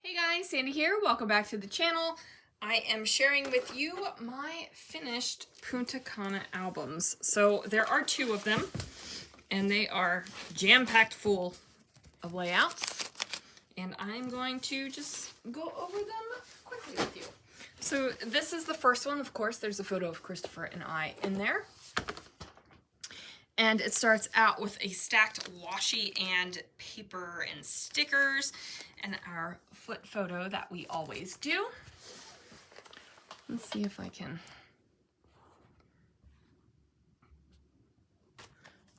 Hey guys, Sandy here. Welcome back to the channel. I am sharing with you my finished Punta Cana albums. So there are two of them, and they are jam-packed full of layouts. And I'm going to just go over them quickly with you. So this is the first one. Of course, there's a photo of Christopher and I in there. And it starts out with a stacked washi and paper and stickers and our foot photo that we always do. Let's see if I can.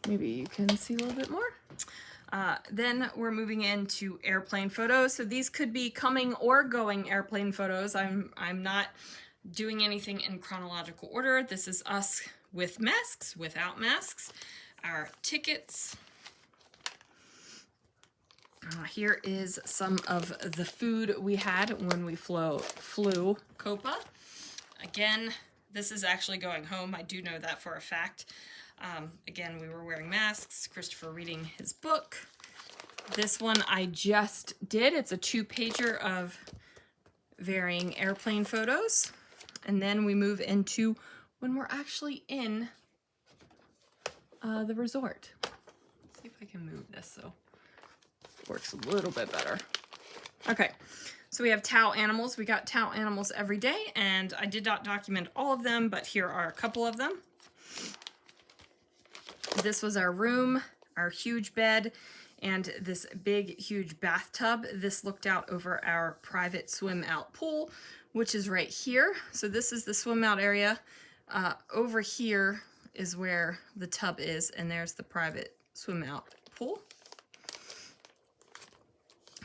Maybe you can see a little bit more. Then we're moving into airplane photos. So these could be coming or going airplane photos. I'm not doing anything in chronological order. This is us with masks, without masks, our tickets. Here is some of the food we had when we flew Copa. Again, this is actually going home. I do know that for a fact. Again, we were wearing masks, Christopher reading his book. This one I just did. It's a 2-pager of varying airplane photos. And then we move into when we're actually in the resort. Let's see if I can move this so it works a little bit better. Okay, so we have towel animals. We got towel animals every day, and I did not document all of them, but here are a couple of them. This was our room, our huge bed, and this big, huge bathtub. This looked out over our private swim out pool, which is right here. So this is the swim out area. Over here is where the tub is, and there's the private swim out pool.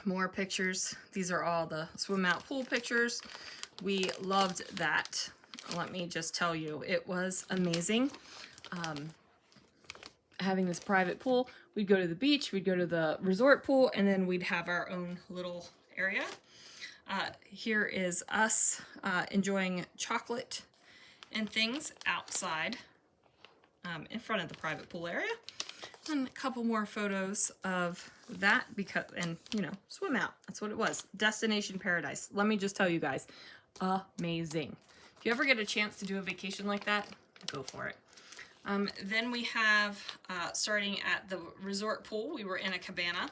More pictures. These are all the swim out pool pictures. We loved that. Let me just tell you, it was amazing. Having this private pool, we'd go to the beach, we'd go to the resort pool, and then we'd have our own little area. Here is us enjoying chocolate and things outside in front of the private pool area. And a couple more photos of that because, and you know, swim out. That's what it was. Destination paradise. Let me just tell you guys, amazing. If you ever get a chance to do a vacation like that, go for it. Then we have, starting at the resort pool, we were in a cabana.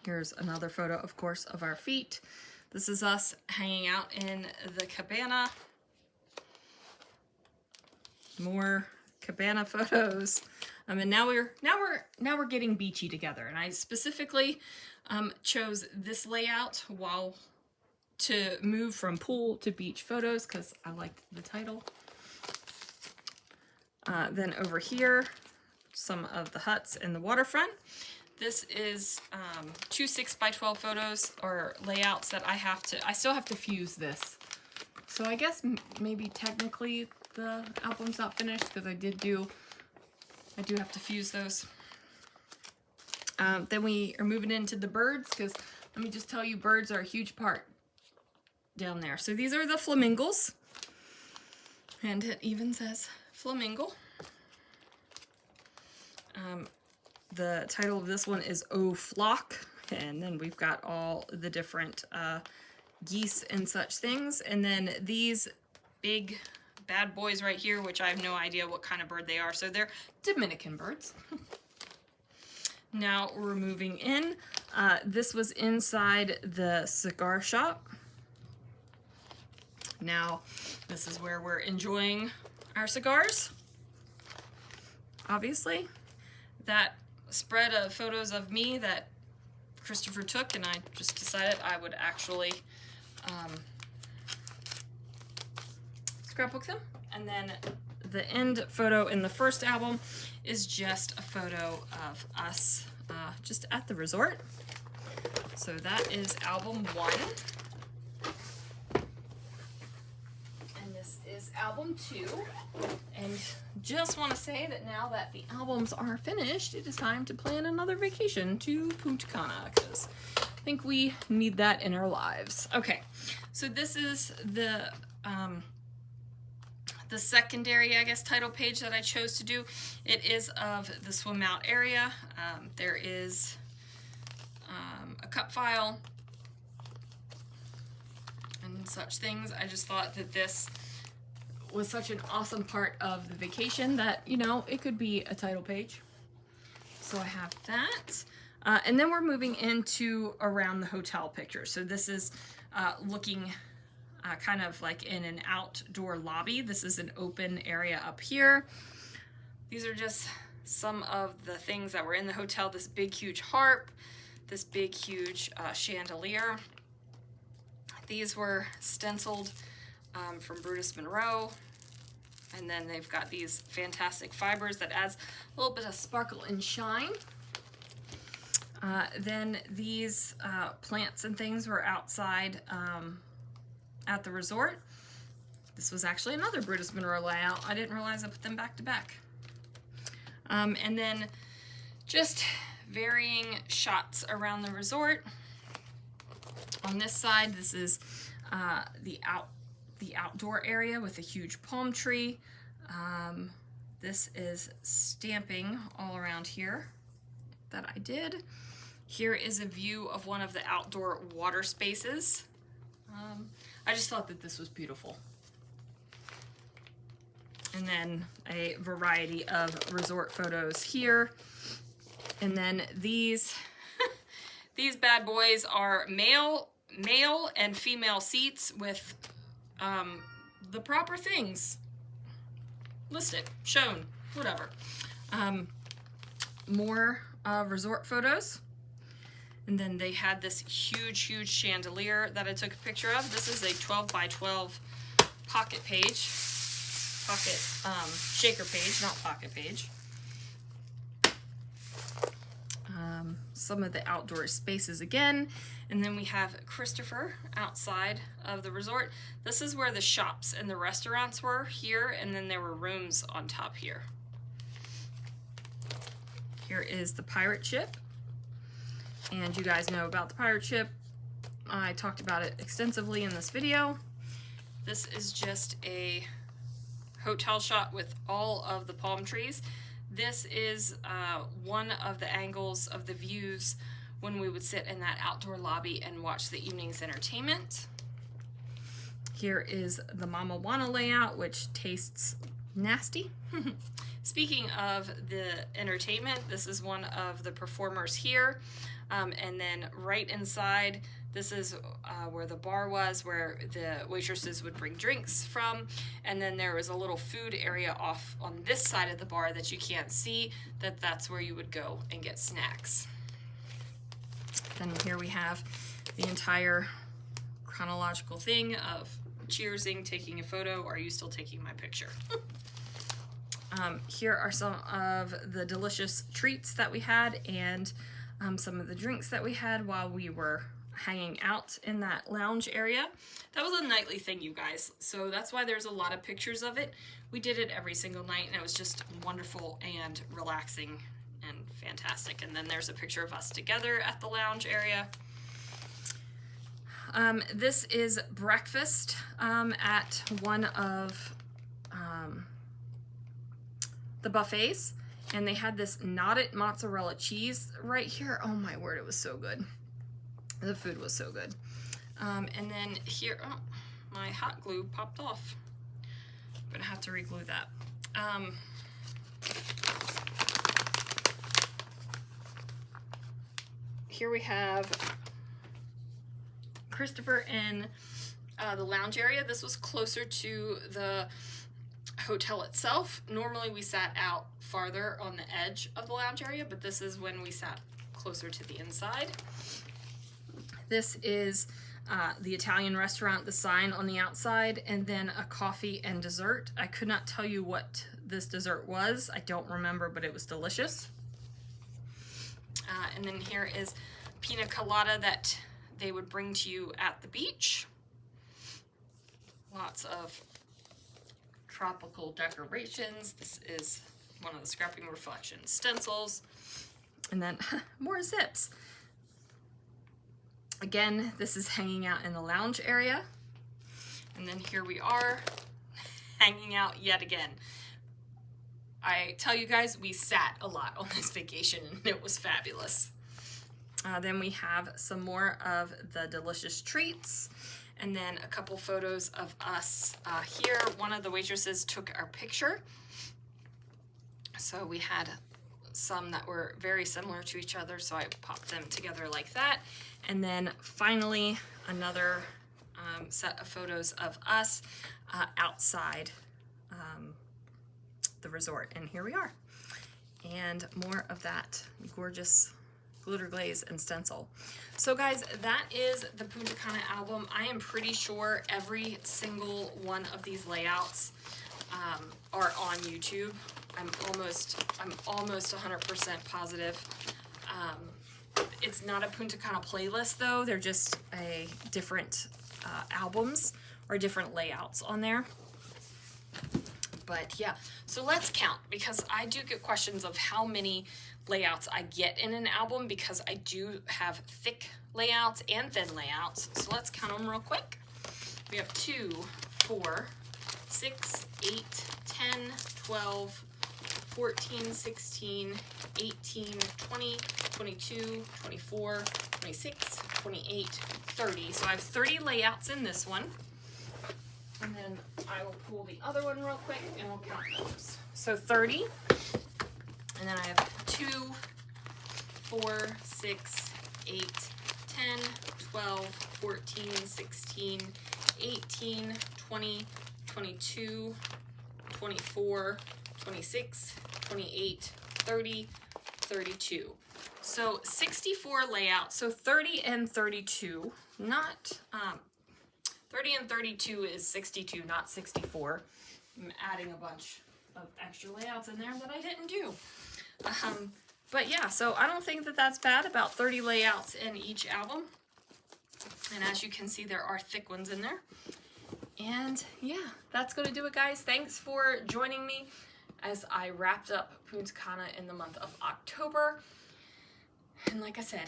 Here's another photo, of course, of our feet. This is us hanging out in the cabana. More cabana photos. And now we're getting beachy together. And I specifically chose this layout to move from pool to beach photos because I liked the title. Then over here, some of the huts in the waterfront. This is 2 6x12 photos or layouts that I still have to fuse this. So I guess maybe technically the album's not finished because I do have to fuse those. Then we are moving into the birds because let me just tell you, birds are a huge part down there. So these are the flamingos, and it even says flamingo. The title of this one is Oh Flock, and then we've got all the different geese and such things, and then these big bad boys right here, which I have no idea what kind of bird they are, so they're Dominican birds. Now we're moving in. This was inside the cigar shop. Now this is where we're enjoying our cigars. Obviously, that spread of photos of me that Christopher took, and I just decided I would actually scrapbook them. And then the end photo in the first album is just a photo of us just at the resort. So that is album 1. And this is album 2. And just want to say that now that the albums are finished, it is time to plan another vacation to Punta Cana because I think we need that in our lives. Okay, so this is the secondary, I guess, title page that I chose to do. It is of the swim out area. There is a cup file and such things. I just thought that this was such an awesome part of the vacation that, you know, it could be a title page. So I have that. And then we're moving into around the hotel picture. So this is looking kind of like in an outdoor lobby. This is an open area up here. These are just some of the things that were in the hotel. This big, huge harp, this big, huge chandelier. These were stenciled from Brutus Monroe. And then they've got these fantastic fibers that adds a little bit of sparkle and shine. Then these plants and things were outside at the resort. This was actually another Brutus Monroe layout. I didn't realize I put them back to back. And then just varying shots around the resort. On this side, this is the outdoor area with a huge palm tree. This is stamping all around here that I did. Here is a view of one of the outdoor water spaces. I just thought that this was beautiful. And then a variety of resort photos here. And then these, these bad boys are male and female seats with the proper things listed, shown, whatever. More resort photos. And then they had this huge, huge chandelier that I took a picture of. This is a 12 by 12 pocket page. Pocket shaker page, not pocket page. Some of the outdoor spaces again. And then we have Christopher outside of the resort. This is where the shops and the restaurants were here, and then there were rooms on top here. Here is the pirate ship. And you guys know about the pirate ship. I talked about it extensively in this video. This is just a hotel shot with all of the palm trees. This is one of the angles of the views when we would sit in that outdoor lobby and watch the evening's entertainment. Here is the Mama Wanna layout, which tastes nasty. Speaking of the entertainment, this is one of the performers here. And then right inside, this is where the bar was, where the waitresses would bring drinks from. And then there was a little food area off on this side of the bar that you can't see, that's where you would go and get snacks. Then here we have the entire chronological thing of cheersing, taking a photo. Are you still taking my picture? Here are some of the delicious treats that we had and some of the drinks that we had while we were hanging out in that lounge area. That was a nightly thing, you guys, so that's why there's a lot of pictures of it. We did it every single night, and it was just wonderful and relaxing and fantastic. And then there's a picture of us together at the lounge area. This is breakfast at one of the buffets, and they had this knotted mozzarella cheese right here. Oh my word, it was so good. The food was so good. And then here, oh, my hot glue popped off. I'm gonna have to re-glue that. Here we have Christopher in the lounge area. This was closer to the hotel itself. Normally we sat out farther on the edge of the lounge area, but this is when we sat closer to the inside. This is the Italian restaurant, the sign on the outside, and then a coffee and dessert. I could not tell you what this dessert was. I don't remember, but it was delicious. And then here is pina colada that they would bring to you at the beach. Lots of tropical decorations. This is one of the Scrapping Reflections stencils. And then more zips. Again, this is hanging out in the lounge area. And then here we are hanging out yet again. I tell you guys, we sat a lot on this vacation and it was fabulous. Then we have some more of the delicious treats, and then a couple photos of us here. One of the waitresses took our picture. So we had some that were very similar to each other, so I popped them together like that. And then finally, another set of photos of us outside the resort. And here we are. And more of that gorgeous glitter glaze and stencil. So guys, that is the Punta Cana album. I am pretty sure every single one of these layouts are on YouTube. I'm almost 100% positive. It's not a Punta Cana playlist though. They're just a different albums or different layouts on there. But yeah, so let's count, because I do get questions of how many layouts I get in an album, because I do have thick layouts and thin layouts. So let's count them real quick. We have 2, 4, 6, 8, 10, 12, 14, 16, 18, 20, 22, 24, 26, 28, 30. So I have 30 layouts in this one. And then I will pull the other one real quick and we'll count those. So 30. And then I have 2, 4, 6, 8, 10, 12, 14, 16, 18, 20, 22, 24, 26, 28, 30, 32. So 64 layouts. So 30 and 32, not 30 and 32 is 62, not 64. I'm adding a bunch of extra layouts in there that I didn't do. But yeah, so I don't think that that's bad, about 30 layouts in each album. And as you can see, there are thick ones in there. And yeah, that's going to do it, guys. Thanks for joining me as I wrapped up Punta Cana in the month of October. And like I said,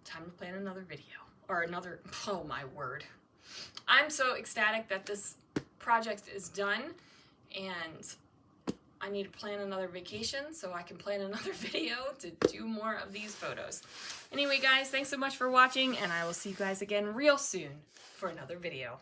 time to plan another video. Or another, oh my word. I'm so ecstatic that this project is done, and I need to plan another vacation so I can plan another video to do more of these photos. Anyway, guys, thanks so much for watching, and I will see you guys again real soon for another video.